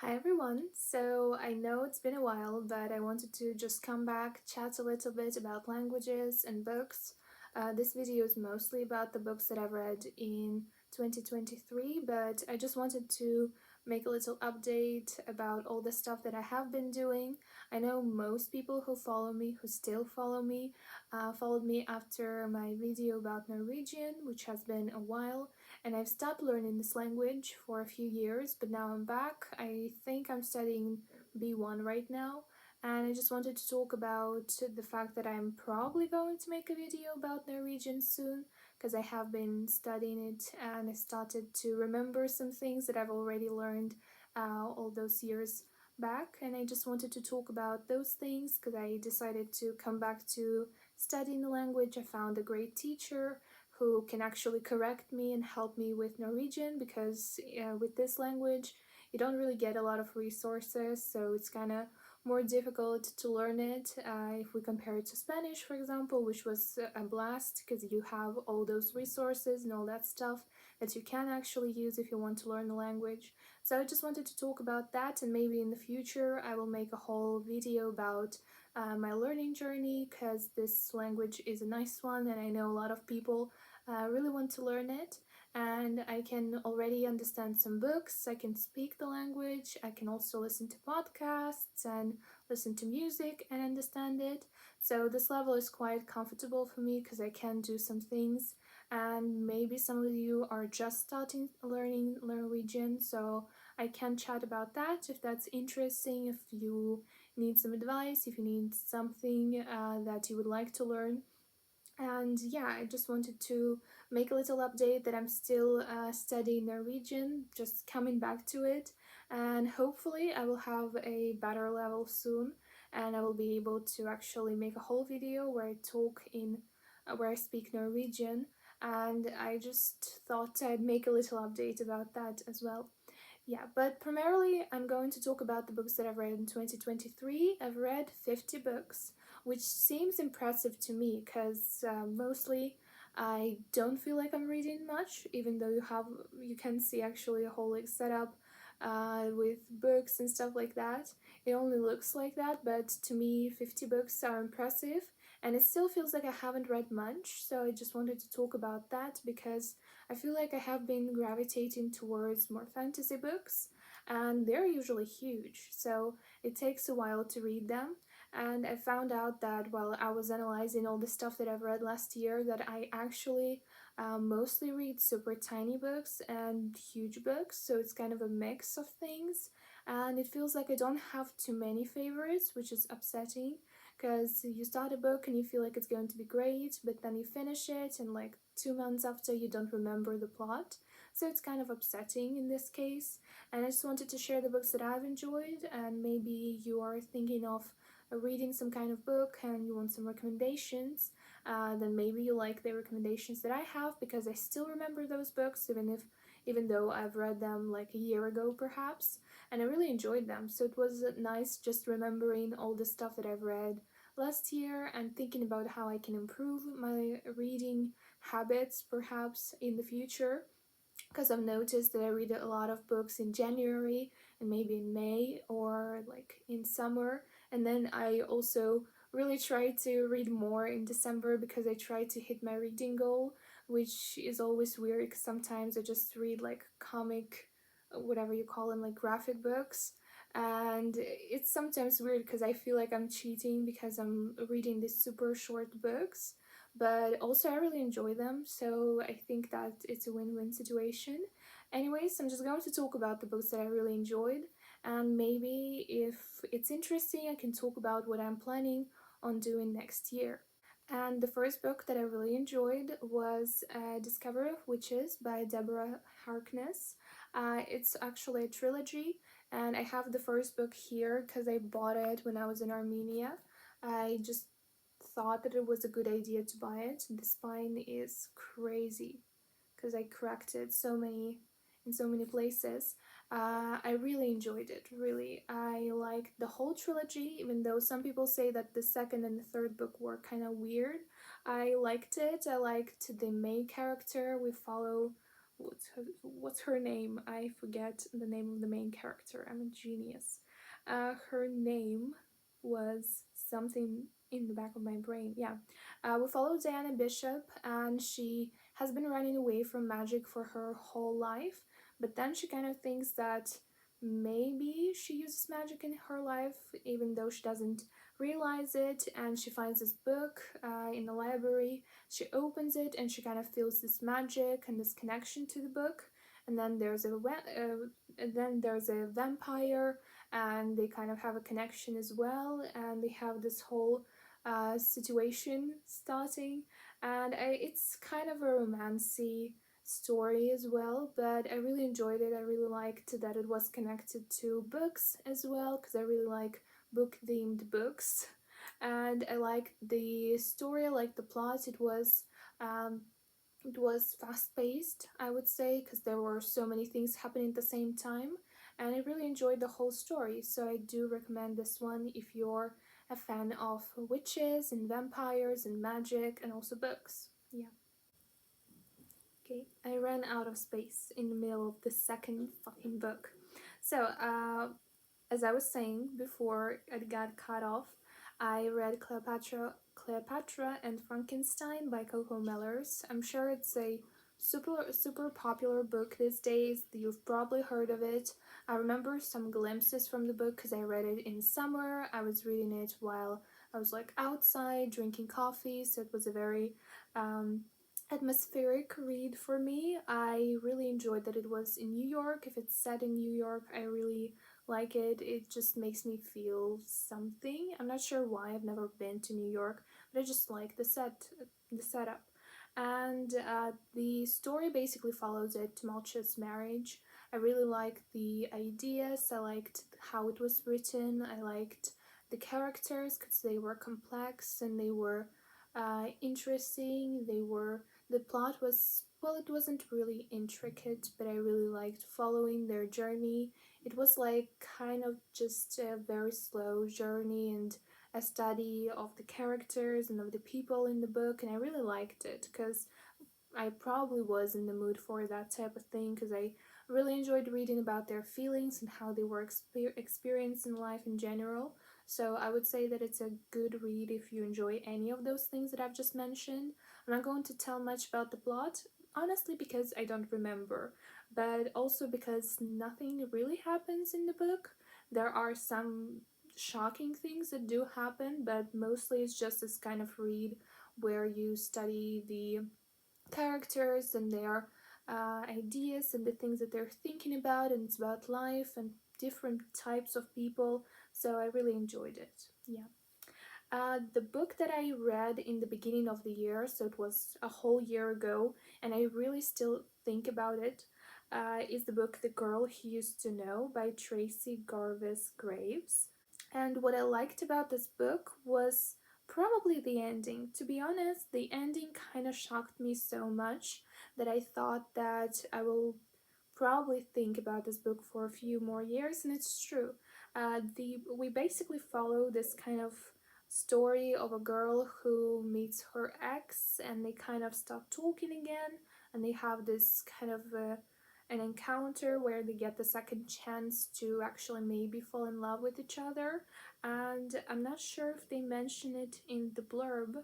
Hi everyone! So I know it's been a while, but I wanted to just come back, chat a little bit about languages and books. This video is mostly about the books that I've read in 2023, but I just wanted to make a little update about all the stuff that I have been doing. I know most people who follow me, who still follow me, followed me after my video about Norwegian, which has been a while, and I've stopped learning this language for a few years, but now I'm back. I think I'm studying B1 right now, and I just wanted to talk about the fact that I'm probably going to make a video about Norwegian soon, because I have been studying it and I started to remember some things that I've already learned all those years back, and I just wanted to talk about those things because I decided to come back to studying the language. I found a great teacher who can actually correct me and help me with Norwegian, because with this language you don't really get a lot of resources, so it's kind of more difficult to learn it if we compare it to Spanish, for example, which was a blast because you have all those resources and all that stuff that you can actually use if you want to learn the language. So I just wanted to talk about that, and maybe in the future I will make a whole video about my learning journey, because this language is a nice one and I know a lot of people really want to learn it, and I can already understand some books, I can speak the language, I can also listen to podcasts and listen to music and understand it. So this level is quite comfortable for me because I can do some things, and maybe some of you are just starting learning Norwegian, so I can chat about that if that's interesting, if you need some advice, if you need something that you would like to learn. And yeah, I just wanted to make a little update that I'm still studying Norwegian, just coming back to it, and hopefully I will have a better level soon, and I will be able to actually make a whole video where I talk in where I speak Norwegian, and I just thought I'd make a little update about that as well. Yeah, but primarily I'm going to talk about the books that I've read in 2023. I've read 50 books, which seems impressive to me because mostly I don't feel like I'm reading much, even though you can see actually a whole like setup with books and stuff like that. It only looks like that, but to me 50 books are impressive, and it still feels like I haven't read much, so I just wanted to talk about that because I feel like I have been gravitating towards more fantasy books, and they're usually huge, so it takes a while to read them. And I found out that while I was analyzing all the stuff that I've read last year, that I actually mostly read super tiny books and huge books, so it's kind of a mix of things. And it feels like I don't have too many favorites, which is upsetting because you start a book and you feel like it's going to be great, but then you finish it and like 2 months after you don't remember the plot. So it's kind of upsetting in this case. And I just wanted to share the books that I've enjoyed, and maybe you are thinking of reading some kind of book and you want some recommendations, then maybe you like the recommendations that I have, because I still remember those books even though I've read them like a year ago perhaps, and I really enjoyed them. So it was nice just remembering all the stuff that I've read last year and thinking about how I can improve my reading habits perhaps in the future, because I've noticed that I read a lot of books in January and maybe in May or like in summer, and then I also really try to read more in December because I try to hit my reading goal, which is always weird because sometimes I just read like comic, whatever you call them, like graphic books, and it's sometimes weird because I feel like I'm cheating because I'm reading these super short books, but also I really enjoy them, so I think that it's a win-win situation. Anyways, I'm just going to talk about the books that I really enjoyed, and maybe if it's interesting I can talk about what I'm planning on doing next year. And the first book that I really enjoyed was Discovery of Witches by Deborah Harkness. It's actually a trilogy, and I have the first book here because I bought it when I was in Armenia. I just thought that it was a good idea to buy it. The spine is crazy because I cracked it in so many places. I really enjoyed it, really. I liked the whole trilogy, even though some people say that the second and the third book were kind of weird. I liked it. I liked the main character. We follow what's her name? I forget the name of the main character. I'm a genius. Her name was something in the back of my brain. Yeah. We follow Diana Bishop, and she has been running away from magic for her whole life, but then she kind of thinks that maybe she uses magic in her life, even though she doesn't realize it, and she finds this book in the library. She opens it and she kind of feels this magic and this connection to the book. And then there's a vampire, and they kind of have a connection as well, and they have this whole situation starting, and it's kind of a romancy story as well, but I really enjoyed it. I really liked that it was connected to books as well, because I really like book themed books, and I liked the story, I liked the plot. Um, it was fast paced, I would say, because there were so many things happening at the same time, and I really enjoyed the whole story. So I do recommend this one if you're a fan of witches and vampires and magic and also books. Yeah. Okay, I ran out of space in the middle of the second fucking book. So, as I was saying before I got cut off, I read Cleopatra and Frankenstein by Coco Mellers. I'm sure it's a super popular book these days. You've probably heard of it. I remember some glimpses from the book because I read it in summer. I was reading it while I was like outside drinking coffee, so it was a very atmospheric read for me. I really enjoyed that it was in New York. If it's set in New York, I really like it. It just makes me feel something. I'm not sure why. I've never been to New York, but I just like the setup. And the story basically follows a tumultuous marriage. I really liked the ideas. I liked how it was written. I liked the characters because they were complex and they were interesting. The plot was, well, it wasn't really intricate, but I really liked following their journey. It was like kind of just a very slow journey and a study of the characters and of the people in the book, and I really liked it because I probably was in the mood for that type of thing, because I really enjoyed reading about their feelings and how they were experiencing life in general. So I would say that it's a good read if you enjoy any of those things that I've just mentioned. I'm not going to tell much about the plot, honestly, because I don't remember, but also because nothing really happens in the book. There are some shocking things that do happen, but mostly it's just this kind of read where you study the characters and their ideas and the things that they're thinking about, and it's about life and different types of people. So I really enjoyed it. Yeah. The book that I read in the beginning of the year, so it was a whole year ago, and I really still think about it, is the book The Girl He Used to Know by Tracy Garvis Graves. And what I liked about this book was probably the ending. To be honest, the ending kind of shocked me so much that I thought that I will probably think about this book for a few more years, and it's true. We basically follow this kind of story of a girl who meets her ex, and they kind of stop talking again, and they have this kind of an encounter where they get the second chance to actually maybe fall in love with each other. And I'm not sure if they mention it in the blurb,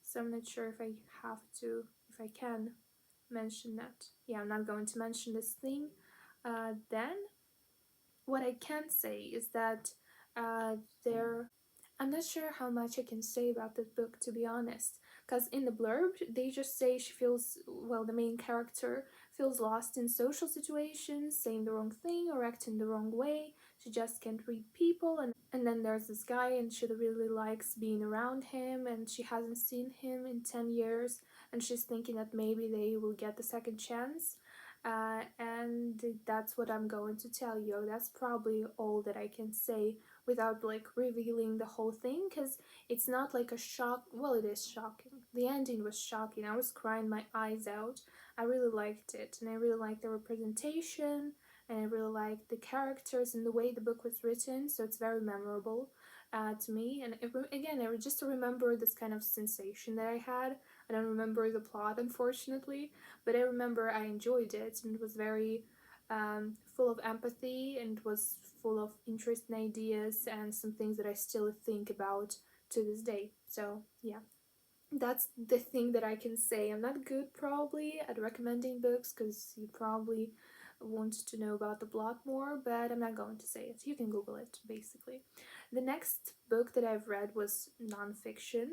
so I'm not sure if I have to, if I can mention that. Yeah, I'm not going to mention this thing. Then what I can say is that there I'm not sure how much I can say about this book, to be honest, because in the blurb they just say she feels, well, the main character feels lost in social situations, saying the wrong thing or acting the wrong way. She just can't read people, and then there's this guy and she really likes being around him, and she hasn't seen him in 10 years, and she's thinking that maybe they will get the second chance. And that's what I'm going to tell you. That's probably all that I can say without like revealing the whole thing, because it's not like a shock. Well, it is shocking. The ending was shocking. I was crying my eyes out. I really liked it, and I really liked the representation, and I really liked the characters and the way the book was written, so it's very memorable to me. And again, I just remember this kind of sensation that I had. I don't remember the plot, unfortunately, but I remember I enjoyed it, and it was very full of empathy, and it was full of interesting ideas and some things that I still think about to this day. So yeah, that's the thing that I can say. I'm not good probably at recommending books because you probably want to know about the plot more, but I'm not going to say it. You can Google it basically. The next book that I've read was nonfiction,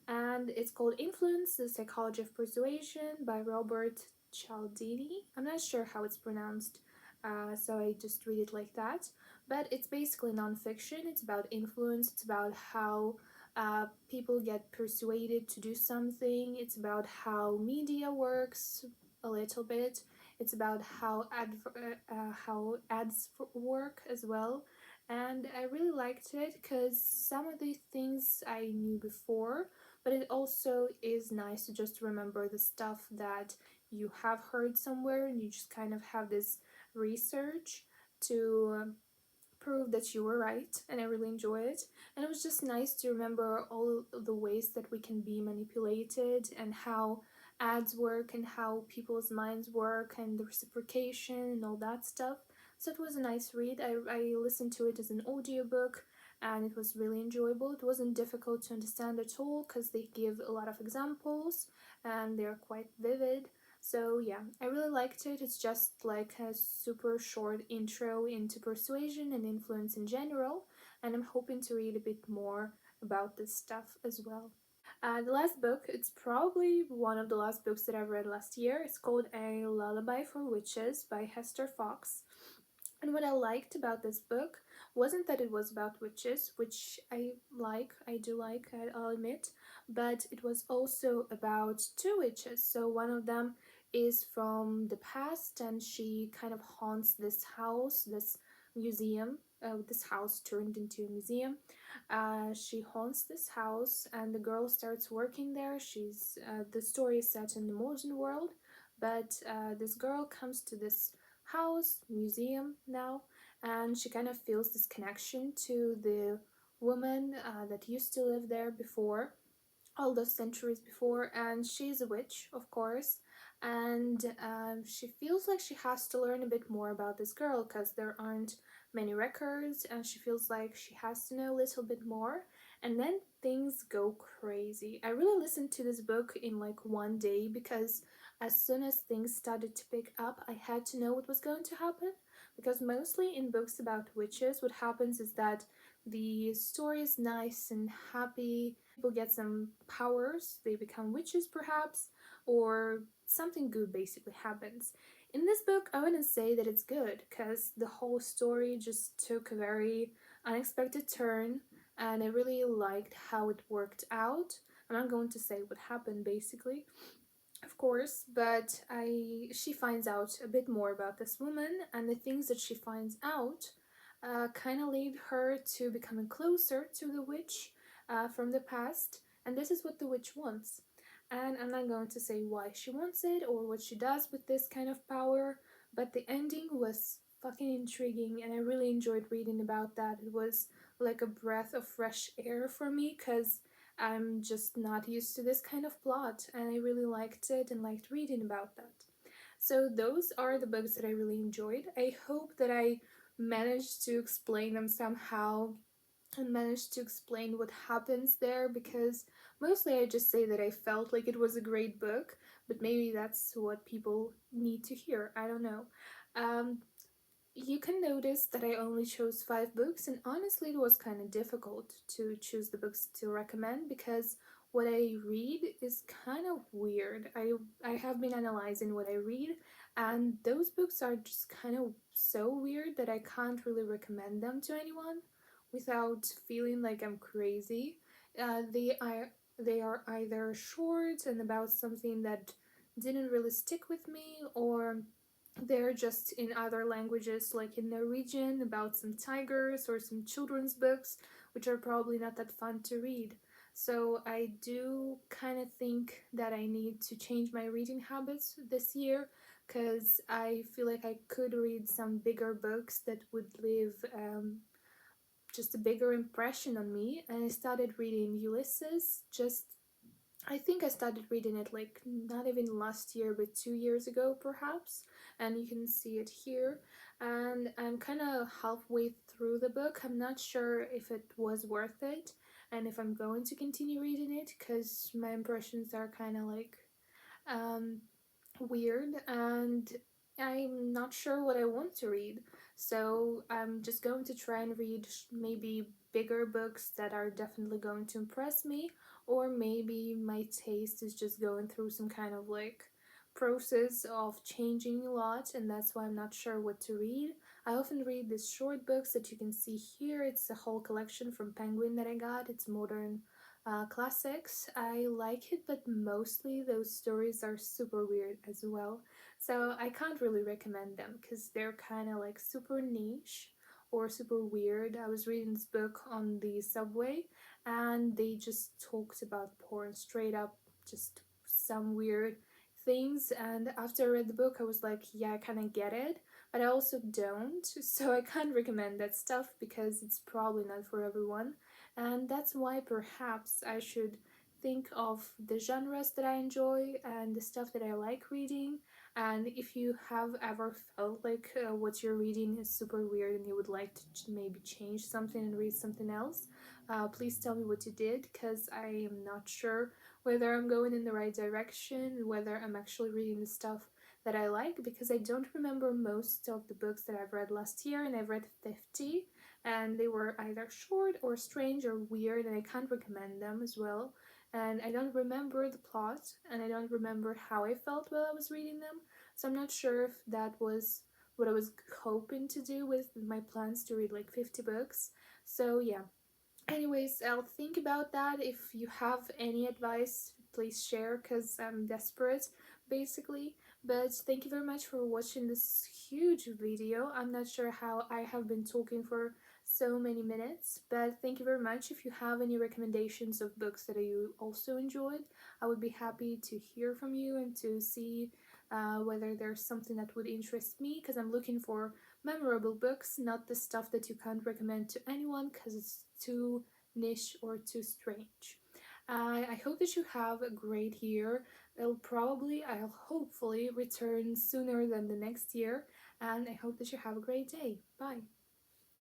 and it's called Influence: The Psychology of Persuasion by Robert Cialdini. I'm not sure how it's pronounced, so I just read it like that. But it's basically nonfiction. It's about influence. It's about how people get persuaded to do something. It's about how media works a little bit. It's about how ads work as well. And I really liked it because some of the things I knew before, but it also is nice to just remember the stuff that you have heard somewhere, and you just kind of have this research to prove that you were right, and I really enjoy it. And it was just nice to remember all the ways that we can be manipulated, and how ads work, and how people's minds work, and the reciprocation and all that stuff. So it was a nice read. I listened to it as an audiobook, and it was really enjoyable. It wasn't difficult to understand at all because they give a lot of examples and they're quite vivid. So yeah, I really liked it. It's just like a super short intro into persuasion and influence in general, and I'm hoping to read a bit more about this stuff as well. The last book, it's probably one of the last books that I've read last year. It's called A Lullaby for Witches by Hester Fox. And what I liked about this book wasn't that it was about witches, which I do like, I'll admit, but it was also about two witches. So one of them is from the past, and she kind of haunts this house, this museum. This house turned into a museum. She haunts this house, and the girl starts working there. The story is set in the modern world, but this girl comes to this house, museum now, and she kind of feels this connection to the woman that used to live there before, all those centuries before, and she's a witch, of course. And she feels like she has to learn a bit more about this girl because there aren't many records, and she feels like she has to know a little bit more. And then things go crazy. I really listened to this book in like one day because as soon as things started to pick up, I had to know what was going to happen. Because mostly in books about witches, what happens is that the story is nice and happy. People get some powers, they become witches perhaps, or something good basically happens. In this book, I wouldn't say that it's good because the whole story just took a very unexpected turn, and I really liked how it worked out. I'm not going to say what happened basically, of course, but she finds out a bit more about this woman, and the things that she finds out kind of lead her to becoming closer to the witch from the past, and this is what the witch wants. And I'm not going to say why she wants it or what she does with this kind of power, but the ending was fucking intriguing, and I really enjoyed reading about that. It was like a breath of fresh air for me because I'm just not used to this kind of plot, and I really liked it and liked reading about that. So those are the books that I really enjoyed. I hope that I managed to explain them somehow and managed to explain what happens there, because mostly I just say that I felt like it was a great book, but maybe that's what people need to hear. I don't know. Um, you can notice that I only chose 5 books, and honestly, it was kind of difficult to choose the books to recommend because what I read is kind of weird. I have been analyzing what I read, and those books are just kind of so weird that I can't really recommend them to anyone without feeling like I'm crazy. They are either short and about something that didn't really stick with me, or they're just in other languages, like in Norwegian, about some tigers or some children's books, which are probably not that fun to read. So I do kind of think that I need to change my reading habits this year, because I feel like I could read some bigger books that would leave just a bigger impression on me. And I started reading Ulysses just I think I started reading it like not even last year, but 2 years ago, perhaps. And you can see it here. And I'm kind of halfway through the book. I'm not sure if it was worth it and if I'm going to continue reading it because my impressions are kind of like um, weird, and I'm not sure what I want to read. So I'm just going to try and read maybe bigger books that are definitely going to impress me, or maybe my taste is just going through some kind of like process of changing a lot, and that's why I'm not sure what to read. I often read these short books that you can see here. It's a whole collection from Penguin that I got. It's modern classics. I like it, but mostly those stories are super weird as well. So I can't really recommend them because they're kind of like super niche or super weird. I was reading this book on the subway and they just talked about porn straight up, just some weird things. And after I read the book, I was like, yeah, I kind of get it, but I also don't. So I can't recommend that stuff because it's probably not for everyone. And that's why perhaps I should think of the genres that I enjoy and the stuff that I like reading. And if you have ever felt like what you're reading is super weird and you would like to maybe change something and read something else, please tell me what you did because I am not sure whether I'm going in the right direction, whether I'm actually reading the stuff that I like, because I don't remember most of the books that I've read last year, and I've read 50, and they were either short or strange or weird, and I can't recommend them as well. And I don't remember the plot, and I don't remember how I felt while I was reading them, so I'm not sure if that was what I was hoping to do with my plans to read like 50 books. So, yeah. Anyways, I'll think about that. If you have any advice, please share because I'm desperate, basically. But thank you very much for watching this huge video. I'm not sure how I have been talking for so many minutes, but thank you very much. If you have any recommendations of books that you also enjoyed, I would be happy to hear from you and to see whether there's something that would interest me because I'm looking for memorable books, not the stuff that you can't recommend to anyone because it's too niche or too strange. I hope that you have a great year. I'll hopefully return sooner than the next year, and I hope that you have a great day. Bye.